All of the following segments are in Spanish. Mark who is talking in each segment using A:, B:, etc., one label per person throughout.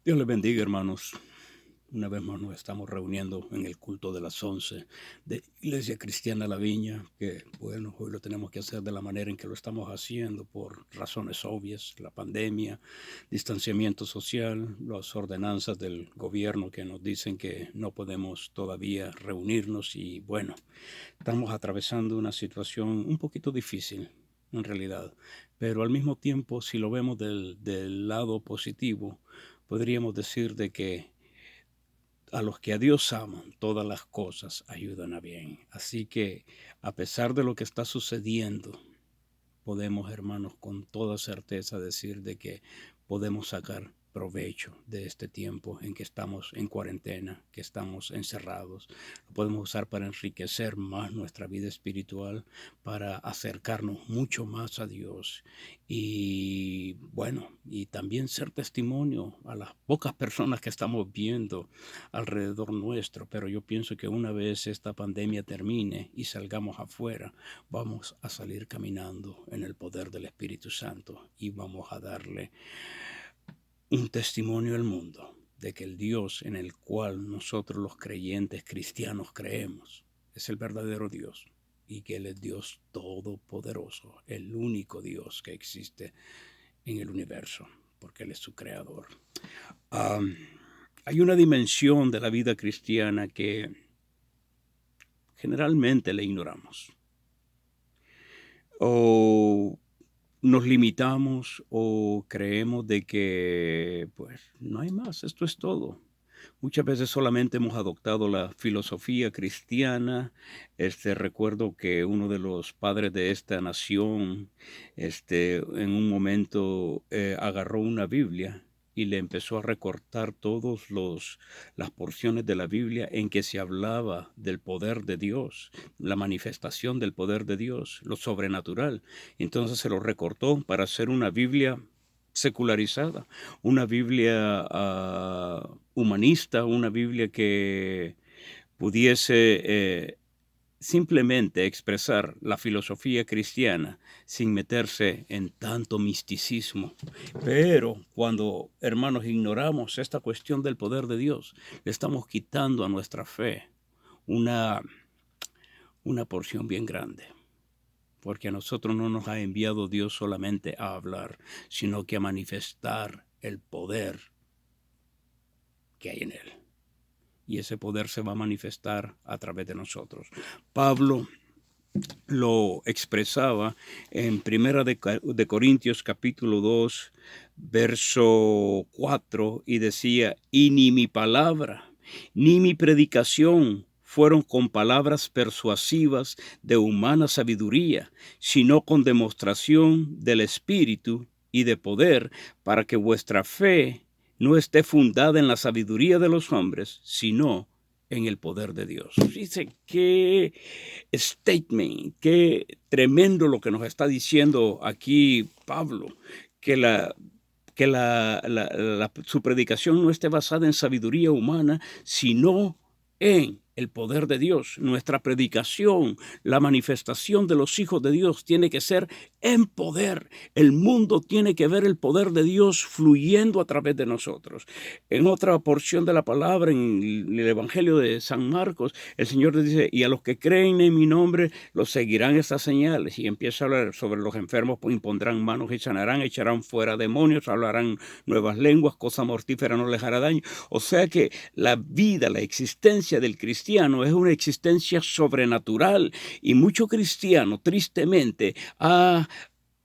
A: Dios les bendiga, hermanos. Una vez más nos estamos reuniendo en el culto de las 11 de Iglesia Cristiana La Viña, que bueno, hoy lo tenemos que hacer de la manera en que lo estamos haciendo por razones obvias, la pandemia, distanciamiento social, las ordenanzas del gobierno que nos dicen que no podemos todavía reunirnos y bueno, estamos atravesando una situación un poquito difícil en realidad, pero al mismo tiempo, si lo vemos del lado positivo, podríamos decir de que a los que a Dios aman, todas las cosas ayudan a bien. Así que, a pesar de lo que está sucediendo, podemos, hermanos, con toda certeza decir de que podemos sacar provecho de este tiempo en que estamos en cuarentena, que estamos encerrados. Lo podemos usar para enriquecer más nuestra vida espiritual, para acercarnos mucho más a Dios y bueno, y también ser testimonio a las pocas personas que estamos viendo alrededor nuestro. Pero yo pienso que una vez esta pandemia termine y salgamos afuera, vamos a salir caminando en el poder del Espíritu Santo y vamos a darle un testimonio al mundo de que el Dios en el cual nosotros los creyentes cristianos creemos es el verdadero Dios y que Él es Dios todopoderoso, el único Dios que existe en el universo, porque Él es su creador. Hay una dimensión de la vida cristiana que generalmente le ignoramos. O nos limitamos o creemos de que pues no hay más, esto es todo. Muchas veces solamente hemos adoptado la filosofía cristiana. Recuerdo que uno de los padres de esta nación, en un momento agarró una Biblia y le empezó a recortar las porciones de la Biblia en que se hablaba del poder de Dios, la manifestación del poder de Dios, lo sobrenatural. Entonces se lo recortó para hacer una Biblia secularizada, una Biblia humanista, una Biblia que pudiese simplemente expresar la filosofía cristiana sin meterse en tanto misticismo. Pero cuando, hermanos, ignoramos esta cuestión del poder de Dios, le estamos quitando a nuestra fe una porción bien grande. Porque a nosotros no nos ha enviado Dios solamente a hablar, sino que a manifestar el poder que hay en Él. Y ese poder se va a manifestar a través de nosotros. Pablo lo expresaba en Primera de Corintios capítulo 2, verso 4, y decía, y ni mi palabra, ni mi predicación fueron con palabras persuasivas de humana sabiduría, sino con demostración del Espíritu y de poder, para que vuestra fe no esté fundada en la sabiduría de los hombres, sino en el poder de Dios. Dice, qué statement, qué tremendo lo que nos está diciendo aquí Pablo, que su predicación no esté basada en sabiduría humana, sino en el poder de Dios. Nuestra predicación, la manifestación de los hijos de Dios tiene que ser en poder. El mundo tiene que ver el poder de Dios fluyendo a través de nosotros. En otra porción de la palabra, en el Evangelio de San Marcos, el Señor les dice, y a los que creen en mi nombre, los seguirán estas señales. Y empieza a hablar sobre los enfermos, pues impondrán manos y sanarán, echarán fuera demonios, hablarán nuevas lenguas, cosa mortífera no les hará daño. O sea que la vida, la existencia del cristiano es una existencia sobrenatural, y mucho cristiano tristemente ha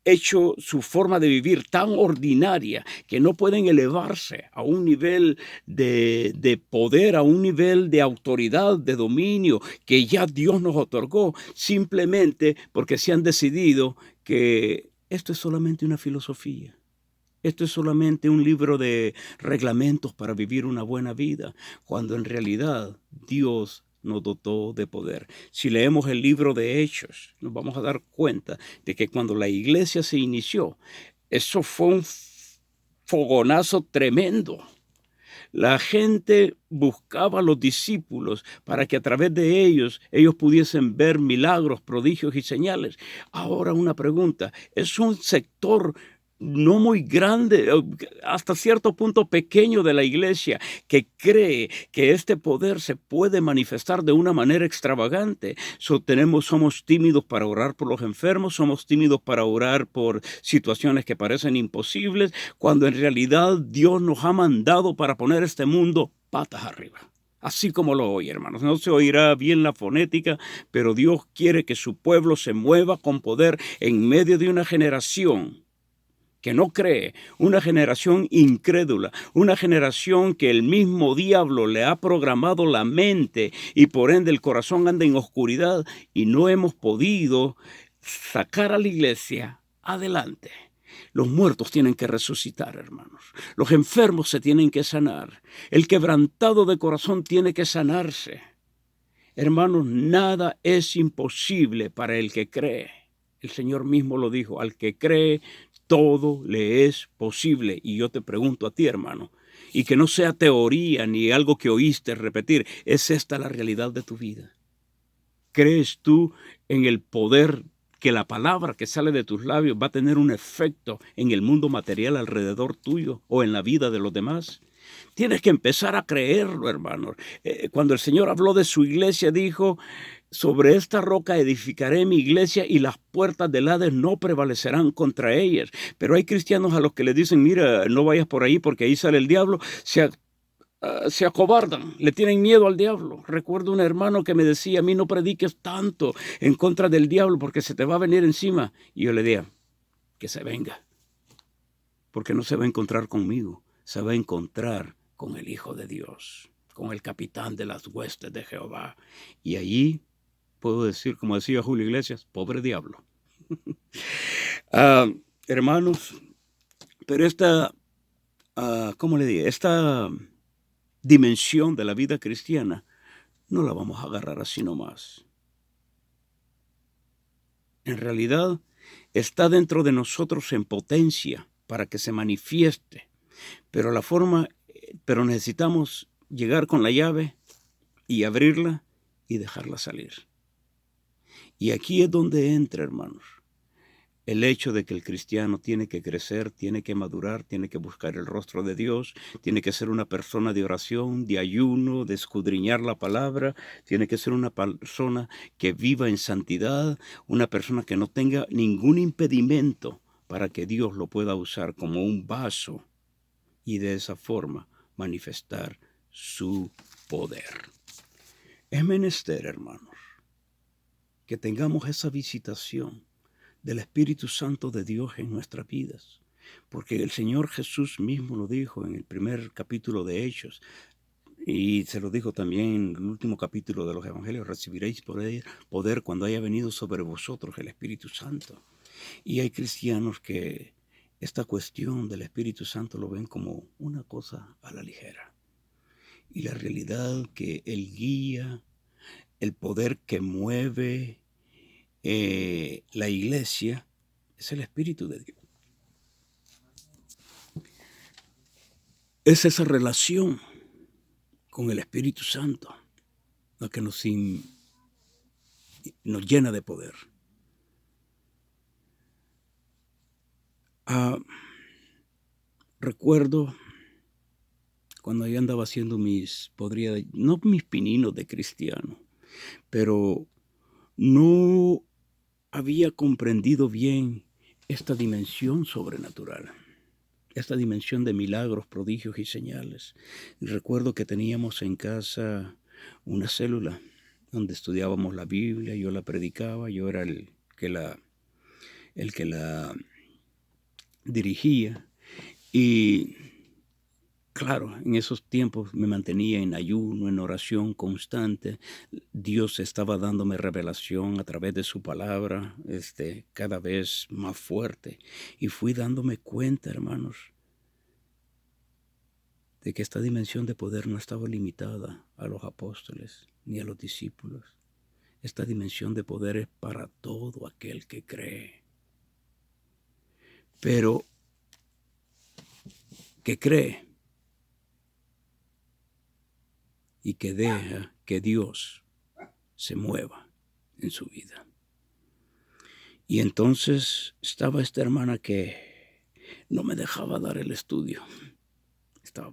A: hecho su forma de vivir tan ordinaria que no pueden elevarse a un nivel de poder, a un nivel de autoridad, de dominio que ya Dios nos otorgó, simplemente porque se han decidido que esto es solamente una filosofía. Esto es solamente un libro de reglamentos para vivir una buena vida, cuando en realidad Dios nos dotó de poder. Si leemos el libro de Hechos, nos vamos a dar cuenta de que cuando la iglesia se inició, eso fue un fogonazo tremendo. La gente buscaba a los discípulos para que a través de ellos pudiesen ver milagros, prodigios y señales. Ahora una pregunta, ¿es un sector no muy grande, hasta cierto punto pequeño de la iglesia, que cree que este poder se puede manifestar de una manera extravagante. Somos tímidos para orar por los enfermos, somos tímidos para orar por situaciones que parecen imposibles, cuando en realidad Dios nos ha mandado para poner este mundo patas arriba. Así como lo oye, hermanos. No se oirá bien la fonética, pero Dios quiere que su pueblo se mueva con poder en medio de una generación que no cree, una generación incrédula, una generación que el mismo diablo le ha programado la mente y por ende el corazón anda en oscuridad y no hemos podido sacar a la iglesia adelante. Los muertos tienen que resucitar, hermanos. Los enfermos se tienen que sanar. El quebrantado de corazón tiene que sanarse. Hermanos, nada es imposible para el que cree. El Señor mismo lo dijo, al que cree, todo le es posible. Y yo te pregunto a ti, hermano, y que no sea teoría ni algo que oíste repetir, ¿es esta la realidad de tu vida? ¿Crees tú en el poder que la palabra que sale de tus labios va a tener un efecto en el mundo material alrededor tuyo o en la vida de los demás? Tienes que empezar a creerlo, hermano. Cuando el Señor habló de su iglesia, dijo, sobre esta roca edificaré mi iglesia y las puertas del Hades no prevalecerán contra ellas. Pero hay cristianos a los que le dicen, mira, no vayas por ahí porque ahí sale el diablo. Se acobardan, le tienen miedo al diablo. Recuerdo un hermano que me decía, a mí no prediques tanto en contra del diablo porque se te va a venir encima. Y yo le decía, que se venga, porque no se va a encontrar conmigo, se va a encontrar con el Hijo de Dios, con el capitán de las huestes de Jehová. Y allí puedo decir, como decía Julio Iglesias, pobre diablo. Hermanos, pero ¿cómo le digo? Esta dimensión de la vida cristiana no la vamos a agarrar así nomás. En realidad está dentro de nosotros en potencia para que se manifieste, pero necesitamos llegar con la llave y abrirla y dejarla salir. Y aquí es donde entra, hermanos, el hecho de que el cristiano tiene que crecer, tiene que madurar, tiene que buscar el rostro de Dios, tiene que ser una persona de oración, de ayuno, de escudriñar la palabra, tiene que ser una persona que viva en santidad, una persona que no tenga ningún impedimento para que Dios lo pueda usar como un vaso y de esa forma manifestar su poder. Es menester, hermanos, que tengamos esa visitación del Espíritu Santo de Dios en nuestras vidas, porque el Señor Jesús mismo lo dijo en el primer capítulo de Hechos, y se lo dijo también en el último capítulo de los Evangelios, recibiréis poder cuando haya venido sobre vosotros el Espíritu Santo. Y hay cristianos que esta cuestión del Espíritu Santo lo ven como una cosa a la ligera. Y la realidad que Él guía, el poder que mueve la iglesia, es el Espíritu de Dios. Es esa relación con el Espíritu Santo la que nos llena de poder. Recuerdo cuando yo andaba haciendo no mis pininos de cristiano, pero no había comprendido bien esta dimensión sobrenatural, esta dimensión de milagros, prodigios y señales. Y recuerdo que teníamos en casa una célula donde estudiábamos la Biblia, yo la predicaba, yo era el que la dirigía. Y claro, en esos tiempos me mantenía en ayuno, en oración constante. Dios estaba dándome revelación a través de su palabra, cada vez más fuerte. Y fui dándome cuenta, hermanos, de que esta dimensión de poder no estaba limitada a los apóstoles ni a los discípulos. Esta dimensión de poder es para todo aquel que cree. Pero que cree y que deja que Dios se mueva en su vida. Y entonces estaba esta hermana que no me dejaba dar el estudio.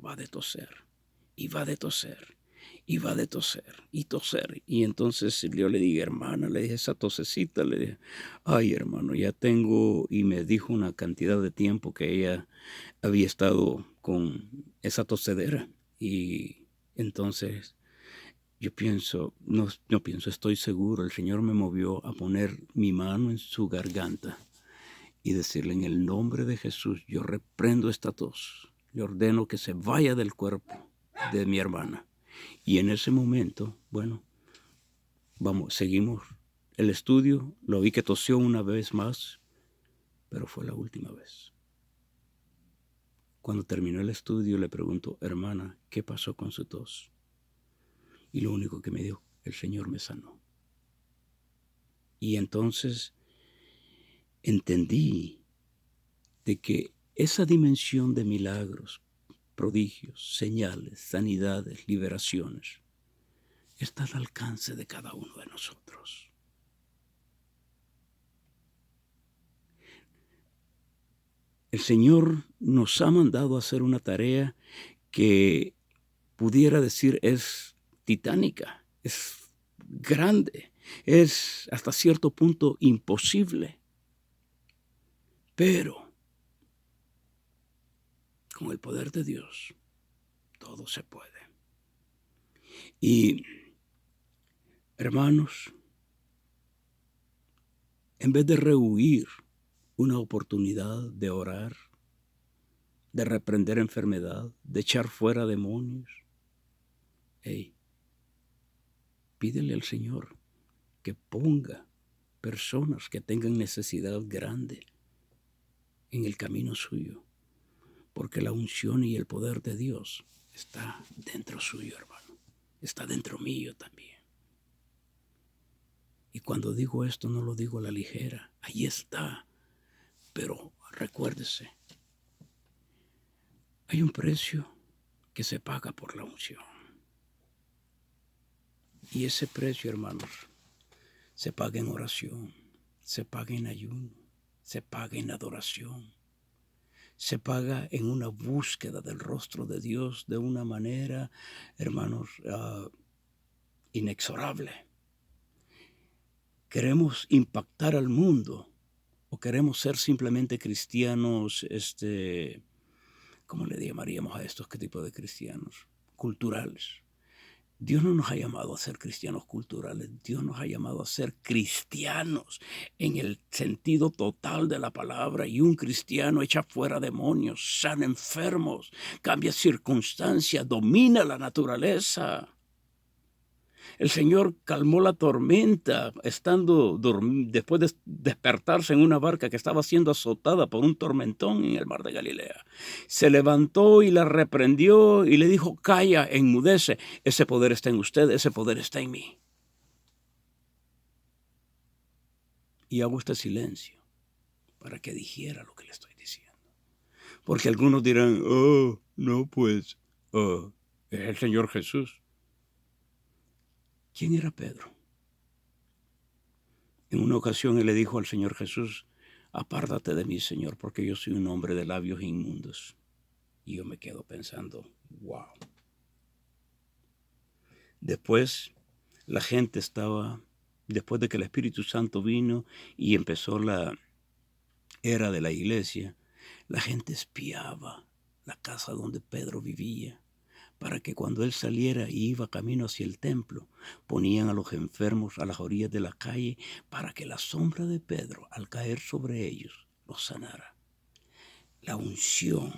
A: Va de toser, y va de toser, y va de toser, y toser. Y entonces yo le dije, hermana, le dije, esa tosecita, le dije, ay, hermano, ya tengo, y me dijo una cantidad de tiempo que ella había estado con esa tosedera. Y entonces yo pienso, no pienso, estoy seguro, el Señor me movió a poner mi mano en su garganta y decirle, en el nombre de Jesús, yo reprendo esta tos. Le ordeno que se vaya del cuerpo de mi hermana. Y en ese momento, bueno, seguimos el estudio. Lo vi que tosió una vez más, pero fue la última vez. Cuando terminó el estudio, le pregunto, hermana, ¿qué pasó con su tos? Y lo único que me dijo, el Señor me sanó. Y entonces entendí de que esa dimensión de milagros, prodigios, señales, sanidades, liberaciones, está al alcance de cada uno de nosotros. El Señor nos ha mandado a hacer una tarea que pudiera decir es titánica, es grande, es hasta cierto punto imposible, pero con el poder de Dios todo se puede. Y hermanos, en vez de rehuir una oportunidad de orar, de reprender enfermedad, de echar fuera demonios, pídele al Señor que ponga personas que tengan necesidad grande en el camino suyo, porque la unción y el poder de Dios está dentro suyo, hermano. Está dentro mío también. Y cuando digo esto no lo digo a la ligera, ahí está. Pero recuérdese, hay un precio que se paga por la unción. Y ese precio, hermanos, se paga en oración, se paga en ayuno, se paga en adoración, se paga en una búsqueda del rostro de Dios de una manera, hermanos, inexorable. ¿Queremos impactar al mundo o queremos ser simplemente cristianos, ¿cómo le llamaríamos a estos qué tipo de cristianos? Culturales. Dios no nos ha llamado a ser cristianos culturales, Dios nos ha llamado a ser cristianos en el sentido total de la palabra, y un cristiano echa fuera demonios, sana enfermos, cambia circunstancias, domina la naturaleza. El Señor calmó la tormenta después de despertarse en una barca que estaba siendo azotada por un tormentón en el mar de Galilea. Se levantó y la reprendió y le dijo, calla, enmudece, ese poder está en usted, ese poder está en mí. Y hago este silencio para que dijera lo que le estoy diciendo. Porque algunos dirán, oh, no pues, es el Señor Jesús. ¿Quién era Pedro? En una ocasión él le dijo al Señor Jesús, apártate de mí, Señor, porque yo soy un hombre de labios inmundos. Y yo me quedo pensando, wow. Después, la gente después de que el Espíritu Santo vino y empezó la era de la iglesia, la gente espiaba la casa donde Pedro vivía, para que cuando él saliera y iba camino hacia el templo, ponían a los enfermos a las orillas de la calle para que la sombra de Pedro, al caer sobre ellos, los sanara. La unción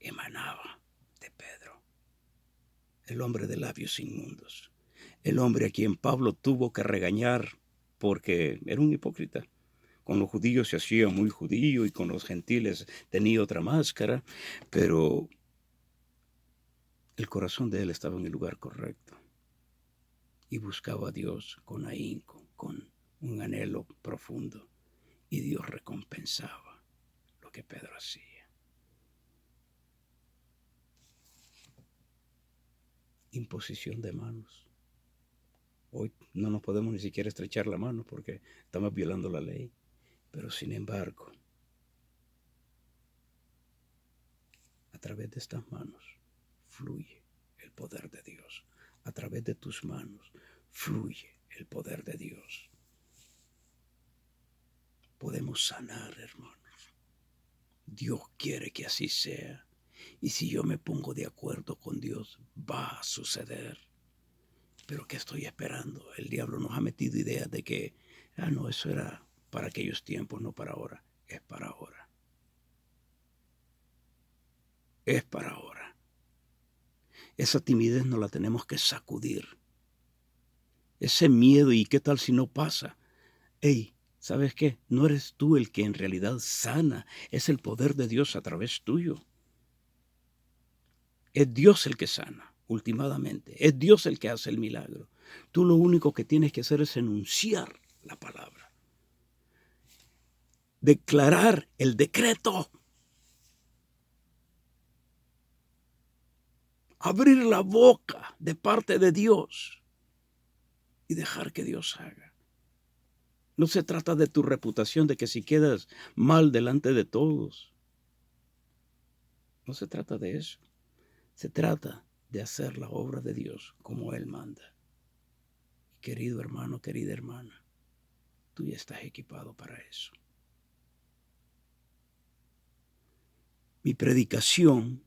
A: emanaba de Pedro, el hombre de labios inmundos, el hombre a quien Pablo tuvo que regañar porque era un hipócrita. Con los judíos se hacía muy judío y con los gentiles tenía otra máscara, pero el corazón de él estaba en el lugar correcto y buscaba a Dios con ahínco, con un anhelo profundo, y Dios recompensaba lo que Pedro hacía. Imposición de manos. Hoy no nos podemos ni siquiera estrechar la mano porque estamos violando la ley, pero sin embargo, través de estas manos fluye el poder de Dios. A través de tus manos fluye el poder de Dios. Podemos sanar, hermanos. Dios quiere que así sea. Y si yo me pongo de acuerdo con Dios, va a suceder. Pero ¿qué estoy esperando? El diablo nos ha metido ideas de que, no, eso era para aquellos tiempos, no para ahora. Es para ahora. Es para ahora. Esa timidez no la tenemos que sacudir. Ese miedo, ¿y qué tal si no pasa? Hey, ¿sabes qué? No eres tú el que en realidad sana. Es el poder de Dios a través tuyo. Es Dios el que sana, últimamente. Es Dios el que hace el milagro. Tú lo único que tienes que hacer es enunciar la palabra. Declarar el decreto. Abrir la boca de parte de Dios y dejar que Dios haga. No se trata de tu reputación, de que si quedas mal delante de todos. No se trata de eso. Se trata de hacer la obra de Dios como Él manda. Querido hermano, querida hermana, tú ya estás equipado para eso. Mi predicación,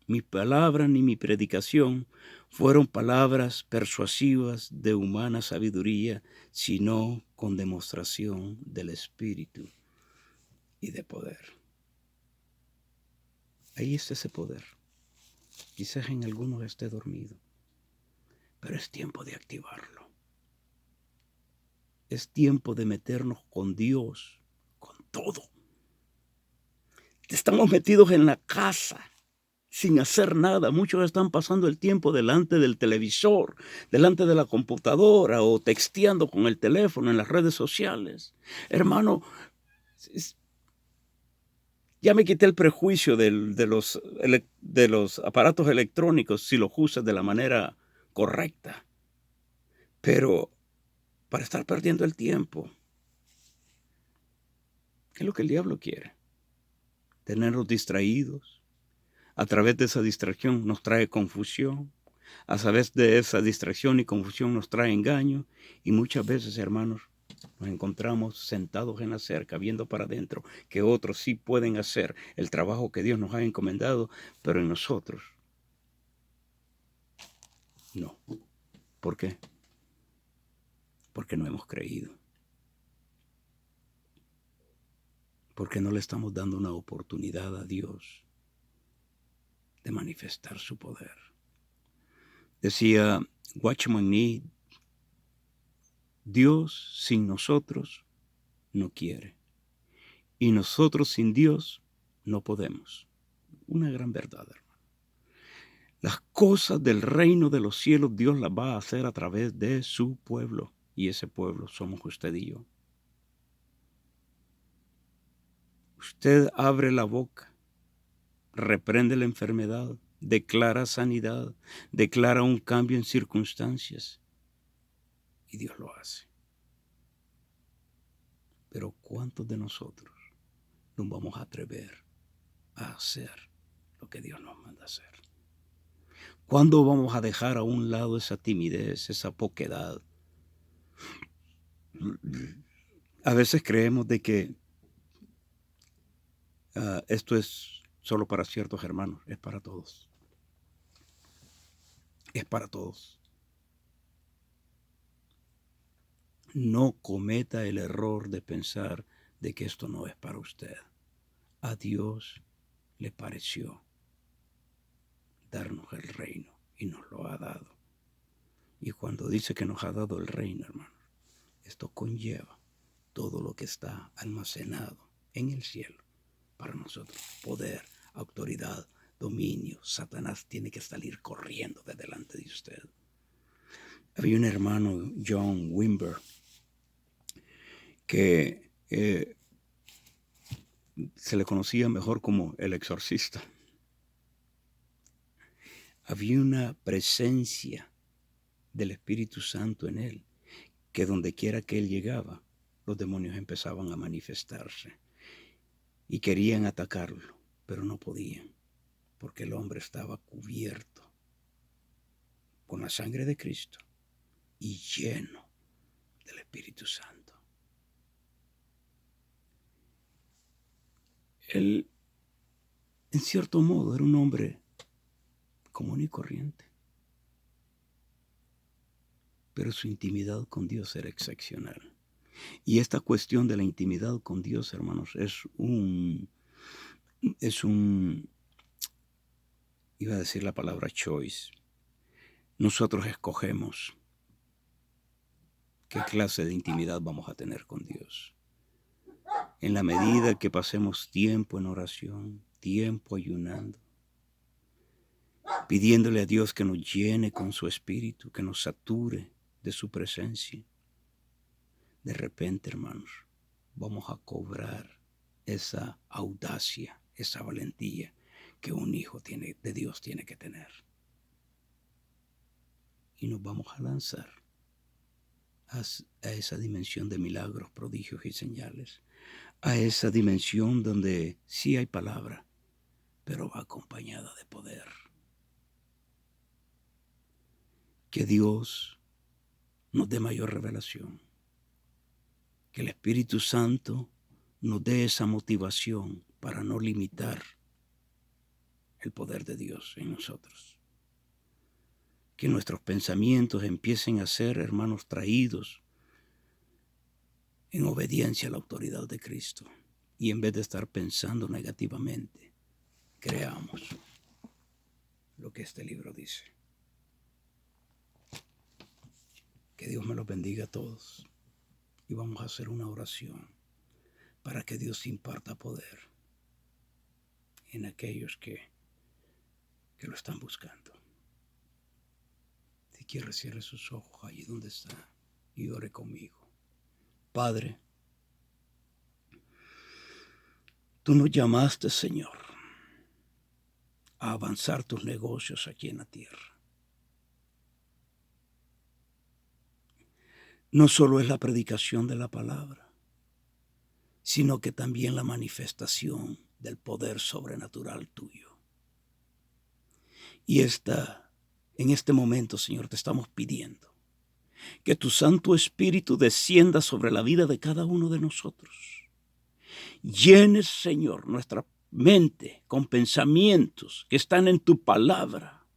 A: mi palabra ni mi predicación fueron palabras persuasivas de humana sabiduría, sino con demostración del Espíritu y de poder. Ahí está ese poder. Quizás en algunos esté dormido, pero es tiempo de activarlo. Es tiempo de meternos con Dios, con todo. Estamos metidos en la casa sin hacer nada. Muchos están pasando el tiempo delante del televisor, delante de la computadora o texteando con el teléfono en las redes sociales. Hermano, ya me quité el prejuicio de los aparatos electrónicos si los usas de la manera correcta. Pero para estar perdiendo el tiempo, ¿qué es lo que el diablo quiere? Tenernos distraídos. A través de esa distracción nos trae confusión. A través de esa distracción y confusión nos trae engaño. Y muchas veces, hermanos, nos encontramos sentados en la cerca, viendo para adentro, que otros sí pueden hacer el trabajo que Dios nos ha encomendado, pero en nosotros no. ¿Por qué? Porque no hemos creído. Porque no le estamos dando una oportunidad a Dios de manifestar su poder. Decía Watchman Nee, Dios sin nosotros no quiere. Y nosotros sin Dios no podemos. Una gran verdad, hermano. Las cosas del reino de los cielos Dios las va a hacer a través de su pueblo. Y ese pueblo somos usted y yo. Usted abre la boca, reprende la enfermedad, declara sanidad, declara un cambio en circunstancias. Y Dios lo hace. Pero ¿cuántos de nosotros nos vamos a atrever a hacer lo que Dios nos manda hacer? ¿Cuándo vamos a dejar a un lado esa timidez, esa poquedad? A veces creemos de que esto es solo para ciertos hermanos. Es para todos. Es para todos. No cometa el error de pensar de que esto no es para usted. A Dios le pareció darnos el reino y nos lo ha dado. Y cuando dice que nos ha dado el reino, hermano, esto conlleva todo lo que está almacenado en el cielo para nosotros. Poder, autoridad, dominio. Satanás tiene que salir corriendo de delante de usted. Había un hermano, John Wimber, que se le conocía mejor como el exorcista. Había una presencia del Espíritu Santo en él, que donde quiera que él llegaba, los demonios empezaban a manifestarse y querían atacarlo, pero no podían. porque el hombre estaba cubierto con la sangre de Cristo y lleno del Espíritu Santo. Él, en cierto modo, era un hombre común y corriente, pero su intimidad con Dios era excepcional. Y esta cuestión de la intimidad con Dios, hermanos, iba a decir la palabra choice. Nosotros escogemos qué clase de intimidad vamos a tener con Dios. En la medida que pasemos tiempo en oración, tiempo ayunando, pidiéndole a Dios que nos llene con su espíritu, que nos sature de su presencia, de repente, hermanos, vamos a cobrar esa audacia, esa valentía que un hijo de Dios tiene que tener. Y nos vamos a lanzar a esa dimensión de milagros, prodigios y señales, a esa dimensión donde sí hay palabra, pero va acompañada de poder. Que Dios nos dé mayor revelación, que el Espíritu Santo nos dé esa motivación para no limitar el poder de Dios en nosotros. Que nuestros pensamientos empiecen a ser, hermanos, traídos en obediencia a la autoridad de Cristo. Y en vez de estar pensando negativamente, creamos lo que este libro dice. Que Dios me los bendiga a todos. Y vamos a hacer una oración para que Dios imparta poder en aquellos que lo están buscando. Si quiere, cierre sus ojos allí donde está y ore conmigo. Padre, tú nos llamaste, Señor, a avanzar tus negocios aquí en la tierra. No solo es la predicación de la palabra, sino que también la manifestación del poder sobrenatural tuyo. Y en este momento, Señor, te estamos pidiendo que tu Santo Espíritu descienda sobre la vida de cada uno de nosotros. Llenes, Señor, nuestra mente con pensamientos que están en tu palabra,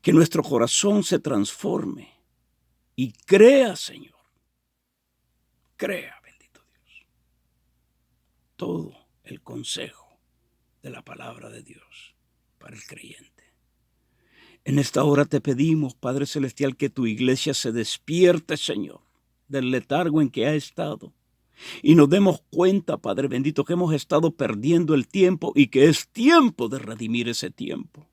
A: que nuestro corazón se transforme y crea, Señor, crea, bendito Dios, todo el consejo de la palabra de Dios para el creyente. En esta hora te pedimos, Padre Celestial, que tu iglesia se despierte, Señor, del letargo en que ha estado. Y nos demos cuenta, Padre bendito, que hemos estado perdiendo el tiempo y que es tiempo de redimir ese tiempo.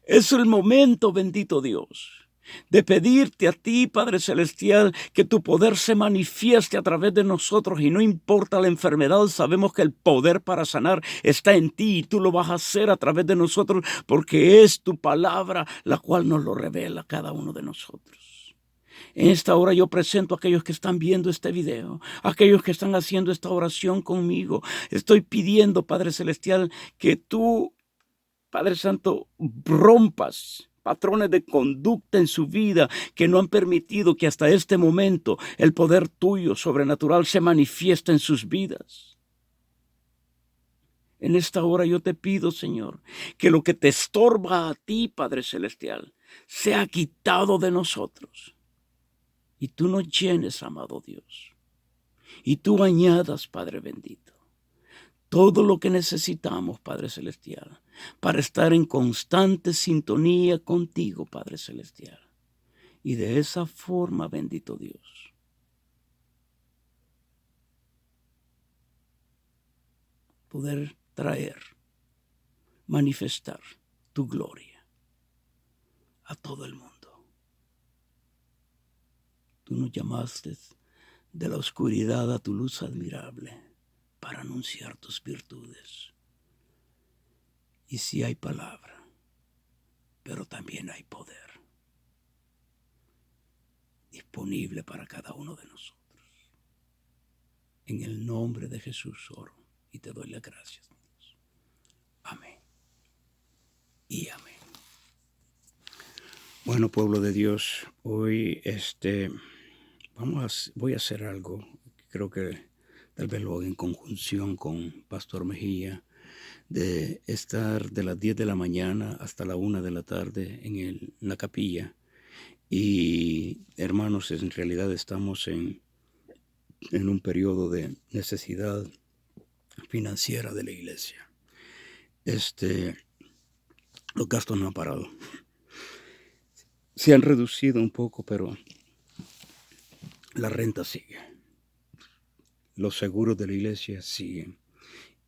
A: Es el momento, bendito Dios, de pedirte a ti, Padre Celestial, que tu poder se manifieste a través de nosotros y no importa la enfermedad, sabemos que el poder para sanar está en ti y tú lo vas a hacer a través de nosotros porque es tu palabra la cual nos lo revela a cada uno de nosotros. En esta hora yo presento a aquellos que están viendo este video, a aquellos que están haciendo esta oración conmigo. Estoy pidiendo, Padre Celestial, que tú, Padre Santo, rompas patrones de conducta en su vida que no han permitido que hasta este momento el poder tuyo sobrenatural se manifieste en sus vidas. En esta hora yo te pido, Señor, que lo que te estorba a ti, Padre Celestial, sea quitado de nosotros. Y tú nos llenes, amado Dios. Y tú añadas, Padre bendito, todo lo que necesitamos, Padre Celestial, para estar en constante sintonía contigo, Padre Celestial. Y de esa forma, bendito Dios, poder traer, manifestar tu gloria a todo el mundo. Tú nos llamaste de la oscuridad a tu luz admirable para anunciar tus virtudes. Y sí hay palabra, pero también hay poder disponible para cada uno de nosotros. En el nombre de Jesús oro y te doy las gracias, Dios. Amén. y amén. Bueno, pueblo de Dios, hoy voy a hacer algo. Creo que tal vez lo haga en conjunción con Pastor Mejía, de estar de las 10 de la mañana hasta la 1 de la tarde en la capilla. Y hermanos, en realidad estamos en un periodo de necesidad financiera de la iglesia. Los gastos no han parado. Se han reducido un poco, pero la renta sigue. Los seguros de la iglesia siguen.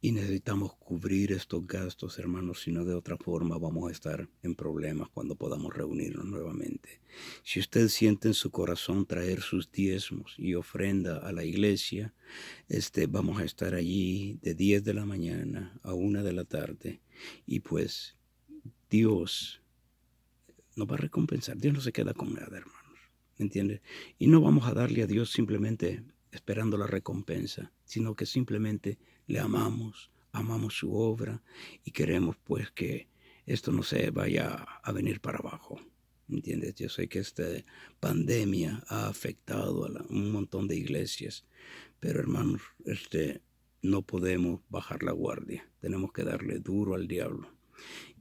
A: Y necesitamos cubrir estos gastos, hermanos, si no de otra forma vamos a estar en problemas cuando podamos reunirnos nuevamente. Si usted siente en su corazón traer sus diezmos y ofrenda a la iglesia, vamos a estar allí de 10 de la mañana a 1 de la tarde. Y pues Dios nos va a recompensar. Dios no se queda con nada, hermanos. ¿Me entiende? Y no vamos a darle a Dios simplemente esperando la recompensa, sino que simplemente le amamos su obra y queremos pues que esto no se vaya a venir para abajo. ¿Entiendes? Yo sé que esta pandemia ha afectado a un montón de iglesias, pero hermanos, no podemos bajar la guardia. Tenemos que darle duro al diablo.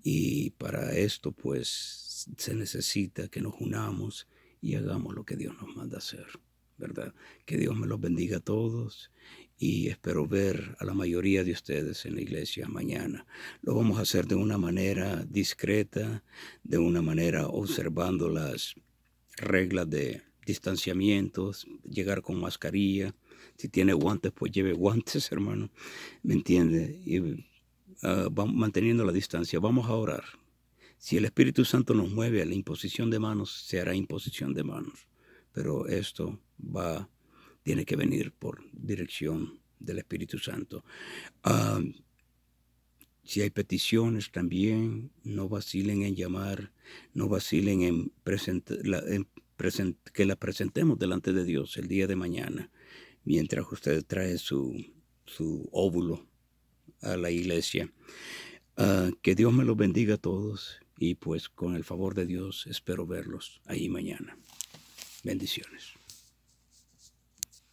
A: Y para esto pues se necesita que nos unamos y hagamos lo que Dios nos manda hacer, ¿verdad? Que Dios me los bendiga a todos y espero ver a la mayoría de ustedes en la iglesia mañana. Lo vamos a hacer de una manera discreta, de una manera observando las reglas de distanciamientos, llegar con mascarilla. Si tiene guantes, pues lleve guantes, hermano, ¿me entiende? Y manteniendo la distancia, vamos a orar. Si el Espíritu Santo nos mueve a la imposición de manos, se hará imposición de manos. Pero esto tiene que venir por dirección del Espíritu Santo. Si hay peticiones también, no vacilen en llamar, no vacilen en que la presentemos delante de Dios el día de mañana, mientras usted trae su óvulo a la iglesia. Que Dios me los bendiga a todos y pues con el favor de Dios espero verlos ahí mañana. Bendiciones.